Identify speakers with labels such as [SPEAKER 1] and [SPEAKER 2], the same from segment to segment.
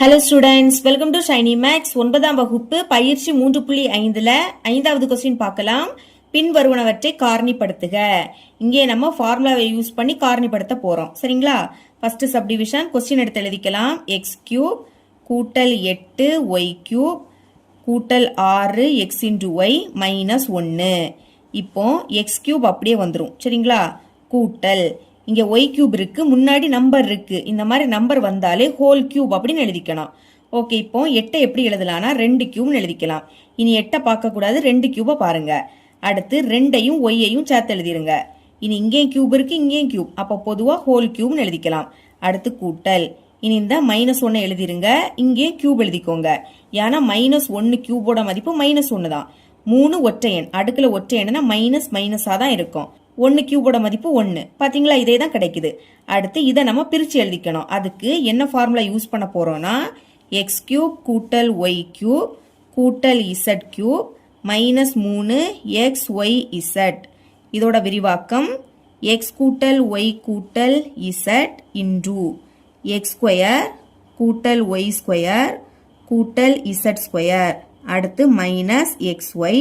[SPEAKER 1] Hello students, welcome to Shiny Max 9ஆம் வகுப்பு பயிற்சி 3.5ல 5வது क्वेश्चन பார்க்கலாம். பின்வருவனவற்றை காரணிப்படுத்துக. இங்கே நம்ம ஃபார்முலாவை யூஸ் பண்ணி காரணிப்படுத்த போறோம். சரிங்களா? ஃபர்ஸ்ட் சப்டிவிஷன் क्वेश्चन எடுத்து எழுதிக்கலாம். x³ கூட்டல் 8 y³ கூட்டல் 6 x * y - 1. இப்போ x³ அப்படியே வந்துரும். சரிங்களா? கூட்டல் இங்க y³ இருக்கு, முன்னாடி நம்பர் இருக்கு. இந்த மாதிரி நம்பர் வந்தாலே ஹோல் கியூப் அப்படின்னு எழுதிக்கணும். ஓகே, இப்போ 8 எப்படி எழுதலாம்னா 2 கியூப்னு எழுதிக்கலாம். இனி 8 பார்க்க கூடாது, 2 கியூபை பாருங்க. அடுத்து 2ஐயும் ஒய்யையும் சேர்த்து எழுதிருங்க. இனி இங்கேயும் கியூப் இருக்கு, இங்கேயும் கியூப், அப்போ பொதுவா ஹோல் கியூப்னு எழுதிக்கலாம். அடுத்து கூட்டல், இனி இந்த -1 எழுதிருங்க, இங்கேயும் கியூப் எழுதிக்கோங்க. ஏன்னா -1 கியூபோட மதிப்பு -1 தான். 3 ஒற்றை எண், அடுக்குல ஒற்றை எண்ணுனா மைனஸா தான் இருக்கும். 1 கியூபோட மதிப்பு 1. பாத்தீங்களா, இதே தான் கிடைக்குது. அடுத்து இதை நம்ம பிரிச்சு எழுதிக்கணும். அதுக்கு என்ன ஃபார்முலா யூஸ் பண்ண போறோம்னா x³ கூட்டல் y³ கூட்டல் z³ -3xyz. இதோட விரிவாக்கம் x கூட்டல் y கூட்டல் z இன்டு x² கூட்டல் y² கூட்டல் z². அடுத்து -xy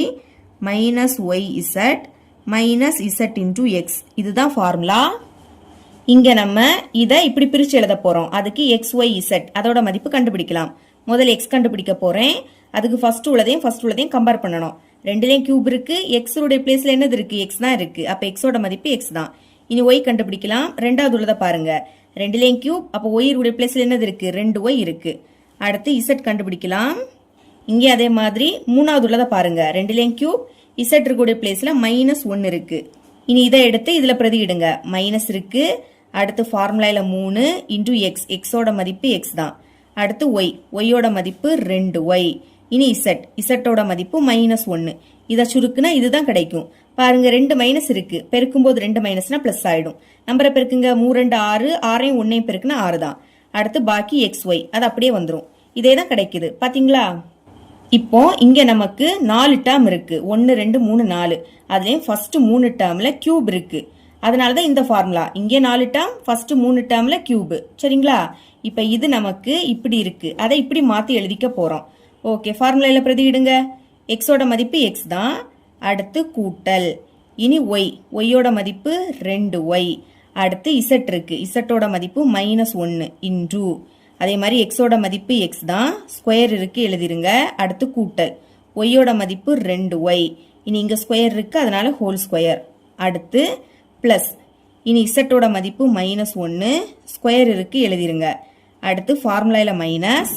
[SPEAKER 1] -yz z into x. இதுதான் ஃபார்முலா. இங்க நம்ம இதை இப்படி பிரிச்சு எழுத போறோம். அதுக்கு x y z அதோட மதிப்பு கண்டுபிடிக்கலாம். முதல்ல x கண்டுபிடிக்க போறேன். அதுக்கு ஃபர்ஸ்ட் உள்ளதையும் கம்பேர் பண்ணணும். ரெண்டுலயும் கியூப் இருக்கு, x உடைய பிளேஸ்ல என்னது இருக்கு, x தான் இருக்கு. அப்ப x ஓட மதிப்பு x தான். இனி y கண்டுபிடிக்கலாம். ரெண்டாவது உள்ளதை பாருங்க, ரெண்டுலயும் கியூப், அப்ப y உடைய பிளேஸ்ல என்னது இருக்கு, 2y இருக்கு. அடுத்து z கண்டுபிடிக்கலாம். இங்கே அதே மாதிரி மூணாவது உள்ளதை பாருங்க, ரெண்டுலயும் கியூப், z இருக்கக்கூடிய பிளேஸ்ல -1 இருக்கு. இனி இதை எடுத்து இதுல பிரதியிடுங்க. மைனஸ் இருக்கு. அடுத்து ஃபார்முலால 3 இன்டு எக்ஸ், எக்ஸோட மதிப்பு எக்ஸ் தான். அடுத்து ஒய், ஒய்யோட மதிப்பு 2y. இனி இசட்டோட மதிப்பு -1. இதை சுருக்குனா இதுதான் கிடைக்கும். பாருங்க, 2 மைனஸ் இருக்கு, பெருக்கும் போது 2 மைனஸ்னா பிளஸ் ஆயிடும். நம்பரை பெருக்குங்க, 3 2 6, 6 1 பெருக்குனா 6 தான். அடுத்து பாக்கி xy, அது அப்படியே வந்துடும். இதே தான் கிடைக்குது. பாத்தீங்களா? இப்போ இங்க நமக்கு 4 டேர்ம் இருக்கு. 1 2 3 4. அதுலயும் ஃபர்ஸ்ட் 3 டேர்ம்ல கியூப் இருக்கு. அதனாலதான் இந்த ஃபார்முலா. இங்கே 4 டேர்ம், ஃபர்ஸ்ட் 3 டேர்ம்ல கியூப். சரிங்களா? இப்ப இது நமக்கு இப்படி இருக்கு. அதை இப்படி மாத்தி எழுதிக்க போறோம். ஓகே, ஃபார்முலால பிரதியிடுங்க. எக்ஸோட மதிப்பு எக்ஸ் தான். அடுத்து கூட்டல், இனி ஒய், ஒய்யோட மதிப்பு 2y. அடுத்து இசட் இருக்கு, இசட்டோட மதிப்பு -1 இன்டு, அதே மாதிரி எக்ஸோட மதிப்பு எக்ஸ் தான், ஸ்கொயர் இருக்கு எழுதிருங்க. அடுத்து கூட்டல், ஒய்யோட மதிப்பு 2y. இனி இங்க ஸ்கொயர் இருக்கு, அதனால ஹோல் ஸ்கொயர். அடுத்து பிளஸ், இனி இசட்டோட மதிப்பு -1, ஸ்கொயர் இருக்கு எழுதிருங்க. அடுத்து ஃபார்முலால மைனஸ்,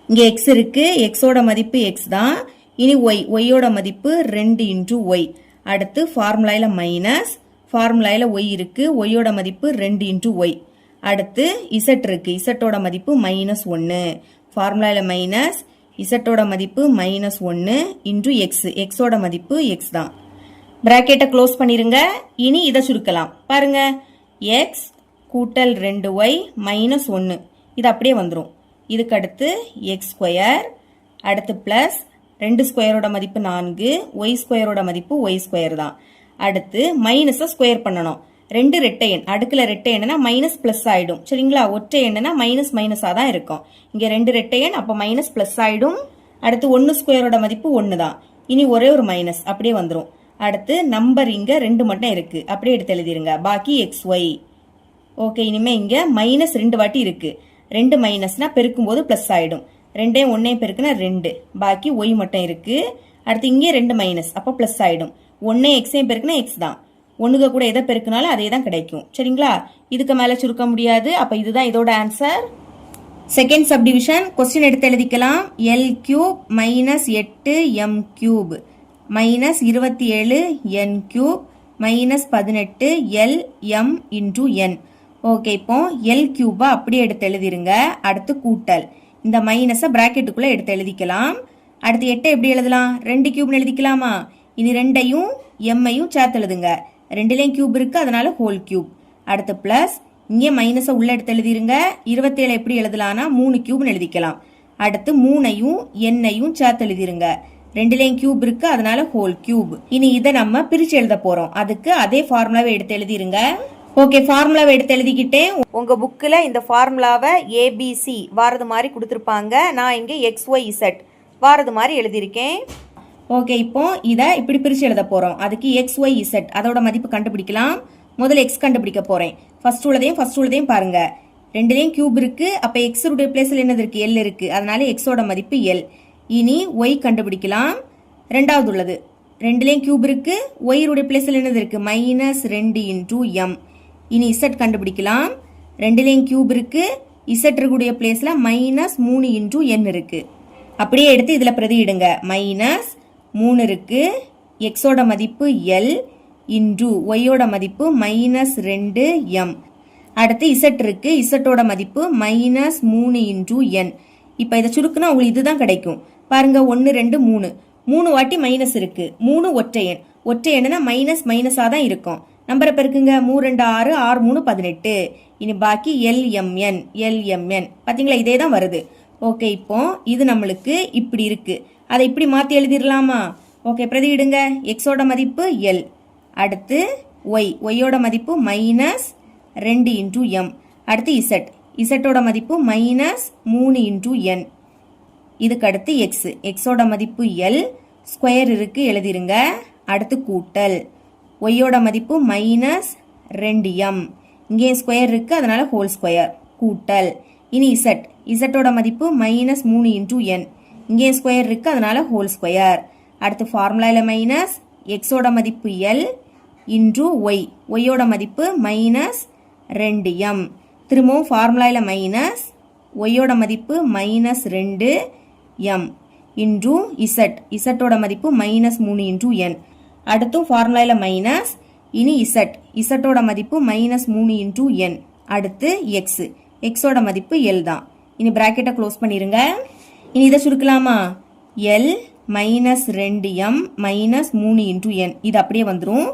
[SPEAKER 1] இங்க எக்ஸ் இருக்கு, எக்ஸோட மதிப்பு எக்ஸ் தான். இனி ஒய், ஒய்யோட மதிப்பு 2 இன்டு ஒய். அடுத்து ஃபார்முலால மைனஸ், ஃபார்முலால ஒய் இருக்கு, ஒய்யோட மதிப்பு 2 இன்டு ஒய். அடுத்து இசட் இருக்கு, இசட்டோட மதிப்பு -1. ஃபார்முலால மைனஸ், இசட்டோட மதிப்பு -1 இன்டு எக்ஸ், எக்ஸோட மதிப்பு எக்ஸ் தான். பிராக்கெட்டை க்ளோஸ் பண்ணிருங்க. இனி இதை சுருக்கலாம். பாருங்க, எக்ஸ் கூட்டல் 2y -1, இது அப்படியே வந்துடும். இதுக்கு அடுத்து x², அடுத்து பிளஸ் 2 ஸ்கொயரோட மதிப்பு 4, y ஸ்கொயரோட மதிப்பு y² தான். அடுத்து மைனஸை ஸ்கொயர் பண்ணணும். 2 ரெட்டை எண், அடுக்குல ரெட்டை எண்ணுனா மைனஸ் பிளஸ் ஆயிடும். சரிங்களா? ஒற்றை எண்ணுனா மைனஸா தான் இருக்கும். இங்க 2 ரெட்டை எண், அப்ப மைனஸ் பிளஸ் ஆயிடும். அடுத்து 1 ஸ்கொயரோட மதிப்பு 1 தான். இனி ஒரே ஒரு மைனஸ், அப்படியே வந்துடும். அடுத்து நம்பர் இங்க 2 மட்டும் இருக்கு, அப்படியே எடுத்து எழுதிருங்க. பாக்கி xy. ஓகே, இனிமே இங்க -2 வாட்டி இருக்கு. 2 மைனஸ்னா பெருக்கும் போது பிளஸ் ஆயிடும். 2ஐயும் 1ஐயும் பெருக்குனா 2, பாக்கி y மட்டும் இருக்கு. அடுத்து இங்கே 2 மைனஸ், அப்ப பிளஸ் ஆயிடும். 1ஐயும் xஐயும் பெருக்குனா x தான். 1க்கு கூட எதை பெருக்கினாலும் அதே தான் கிடைக்கும். சரிங்களா? இதுக்கு மேல சுருக்க முடியாது. அப்ப இதுதான் இதோட ஆன்சர். செகண்ட் சப்டிவிஷன் क्वेश्चन எடுத்து எழுதிக்கலாம். l³ -8m³ -27n³ -18lm into n. Okay, இப்போ l³ அப்படியே எடுத்து எழுதிருங்க. அடுத்து கூட்டல், இந்த மைனஸை பிராக்கெட்டுக்குள்ள எடுத்து எழுதிக்கலாம். அடுத்து 8 எப்படி எழுதலாம், 2 கியூப்னு எழுதிக்கலாமா? இனி 2ஐயும் m-ஐயும் சேர்த்து எழுதுங்க. 2லயும் கியூப் இருக்கு, அதனால ஹோல் கியூப். அடுத்து பிளஸ், இங்கே மைனஸை உள்ள எடுத்து எழுதிருங்க. 27 எப்படி எழுதலாம்னா 3 கியூப்னு எழுதிக்கலாம். அடுத்து 3ஐயும் n-ஐயும் சேர்த்து எழுதிருங்க. 2லயும் கியூப் இருக்கு, அதனால ஹோல் கியூப். இனி இதை நம்ம பிரிச்சு எழுத போறோம். அதுக்கு அதே ஃபார்முலாவை எடுத்து எழுதிருங்க. ஓகே, ஃபார்முலாவை எடுத்து எழுதிக்கிட்டேன். உங்க புக்கில் இந்த ஃபார்முலாவை ஏபிசி வாரது மாதிரி கொடுத்துருப்பாங்க. நான் இங்கே XYZ வாரது மாதிரி எழுதியிருக்கேன். ஓகே, இப்போ இதை இப்படி பிரித்து எழுத போகிறோம். அதுக்கு XYZ அதோட மதிப்பு கண்டுபிடிக்கலாம். முதல்ல எக்ஸ் கண்டுபிடிக்க போகிறேன். ஃபர்ஸ்ட் உள்ளதையும் பாருங்க. ரெண்டுலேயும் கியூப் இருக்கு. அப்போ எக்ஸுடைய பிளேஸில் என்னது இருக்கு? எல் இருக்கு. அதனால எக்ஸோட மதிப்பு எல். இனி ஒய் கண்டுபிடிக்கலாம். ரெண்டாவது உள்ளது ரெண்டுலேயும் கியூப் இருக்கு. ஒய்யுடைய பிளேஸில் என்னது இருக்கு? -2 × m. இனி இசட் கண்டுபிடிக்கலாம். ரெண்டுலேயும் கியூப் இருக்கு. இசட் இருக்கக்கூடிய பிளேஸில் -3 × n இருக்கு. அப்படியே எடுத்து இதில் பிரதியிடுங்க. -3 இருக்கு. எக்ஸோட மதிப்பு எல் இன்டு ஒய்யோட மதிப்பு -2m. அடுத்து இசட் இருக்கு. இசட்டோட மதிப்பு -3 × n. இப்போ இதை சுருக்குனா உங்களுக்கு இதுதான் கிடைக்கும். பாருங்க, 1 2 3 3 வாட்டி மைனஸ் இருக்கு. 3 ஒற்றை எண். ஒற்றை எண்ணுனா மைனஸாக தான் இருக்கும். நம்பரை பெருக்குங்க. 3 2 6 6 3 18. இனி பாக்கி LMN. பார்த்தீங்களா, இதே தான் வருது. ஓகே, இப்போ இது நம்மளுக்கு இப்படி இருக்கு. அதை இப்படி மாற்றி எழுதிடலாமா? ஓகே, பிரதியிடுங்க. எக்ஸோட மதிப்பு எல். அடுத்து ஒய்யோட மதிப்பு -2 × m. அடுத்து இசட்டோட மதிப்பு -3 × n. இதுக்கு அடுத்து எக்ஸோட மதிப்பு எல். ஸ்கொயர் இருக்கு, எழுதிருங்க. அடுத்து கூட்டல். ஒய்யோட மதிப்பு -2m. இங்கே ஸ்கொயர் இருக்கு, அதனால ஹோல் ஸ்கொயர். கூட்டல். இனி இசட்டோட மதிப்பு -3 × n. இங்கே ஸ்கொயர் இருக்கு, அதனால ஹோல் ஸ்கொயர். அடுத்து ஃபார்முலாவில் மைனஸ். எக்ஸோட மதிப்பு எல் இன்டு ஒய்யோட மதிப்பு -2m. திரும்பவும் ஃபார்முலாவில் மைனஸ். ஒய்யோட மதிப்பு -2m இன்டு இசட்டோட மதிப்பு -3 × n. அடுத்தும் ஃபார்முலாவில் மைனஸ். இனி இசட்டோட மதிப்பு -3 × n. அடுத்து எக்ஸோட மதிப்பு எல் தான். இனி பிராக்கெட்டை க்ளோஸ் பண்ணிருங்க. இனி இதை சுருக்கலாமா? L -2m -3 × n. இது அப்படியே வந்துடும்.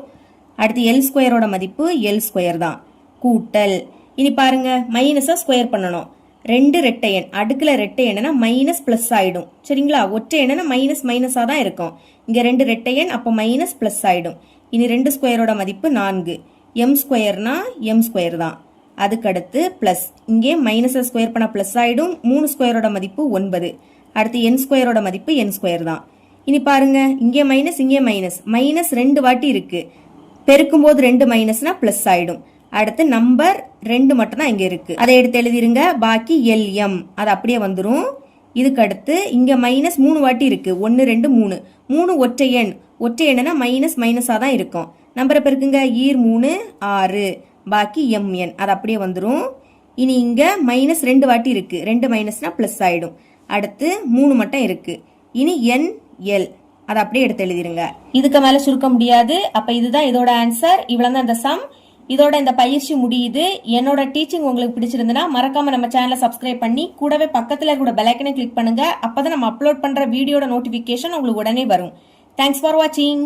[SPEAKER 1] அடுத்து எல் ஸ்கொயரோட மதிப்பு எல் ஸ்கொயர் தான். கூட்டல். இனி பாருங்க, மைனஸை ஸ்கொயர் பண்ணணும். 2 ரெட்டை எண். அடுக்கில் ரெட்டை எண்ணுனா மைனஸ் ப்ளஸ் ஆகிடும். சரிங்களா? ஒற்றை எண்ணுனா மைனஸாக தான் இருக்கும். இங்கே 2 ரெட்டை எண், அப்போ மைனஸ் ப்ளஸ் ஆகிடும். இனி 2 ஸ்கொயரோட மதிப்பு 4. எம் ஸ்கொயர்னா எம் ஸ்கொயர் தான். அதுக்கடுத்து ப்ளஸ். இங்கே மைனஸை ஸ்கொயர் பண்ண ப்ளஸ் ஆகிடும். 3 ஸ்கொயரோட மதிப்பு 9. அடுத்து என் ஸ்கொயரோட மதிப்பு என் ஸ்கொயர் தான். இனி பாருங்க, இங்கே மைனஸ் இங்கே மைனஸ் 2 வாட்டி இருக்கு. பெருக்கும்போது 2 மைனஸ்னா ப்ளஸ் ஆகிடும். அடுத்து நம்பர் 2 மட்டும் தான் இங்கே இருக்கு. அதை எடுத்து எழுதிருங்க. பாக்கி LM அது அப்படியே வந்துடும். இதுக்கு அடுத்து இங்கே -3 வாட்டி இருக்கு. 1 2 3 3 ஒற்றை எண். ஒற்றை எண்ணுனா மைனஸாக தான் இருக்கும். நம்பரை பெருக்குங்க. 3 6. பாக்கி MN அது அப்படியே வந்துடும். இனி இங்கே -2 வாட்டி இருக்கு. 2 மைனஸ்னா ப்ளஸ் ஆகிடும். அடுத்து 3 மட்டும் இருக்கு. இனி NL அதை அப்படியே எடுத்து எழுதிருங்க. இதுக்கு மேலே சுருக்க முடியாது. அப்போ இதுதான் இதோட ஆன்சர். இவ்வளோ தான் இந்த சம். இதோட இந்த பயிற்சி முடியுது. என்னோட டீச்சிங் உங்களுக்கு பிடிச்சிருந்தனா மறக்காம நம்ம சேனலை சப்ஸ்கிரைப் பண்ணி கூடவே பக்கத்தில் இருக்கிற பெல் ஐக்கனை கிளிக் பண்ணுங்க. அப்பதான் நம்ம அப்லோட் பண்ற வீடியோட நோட்டிபிகேஷன் உங்களுக்கு உடனே வரும். தேங்க்ஸ் ஃபார் வாட்சிங்.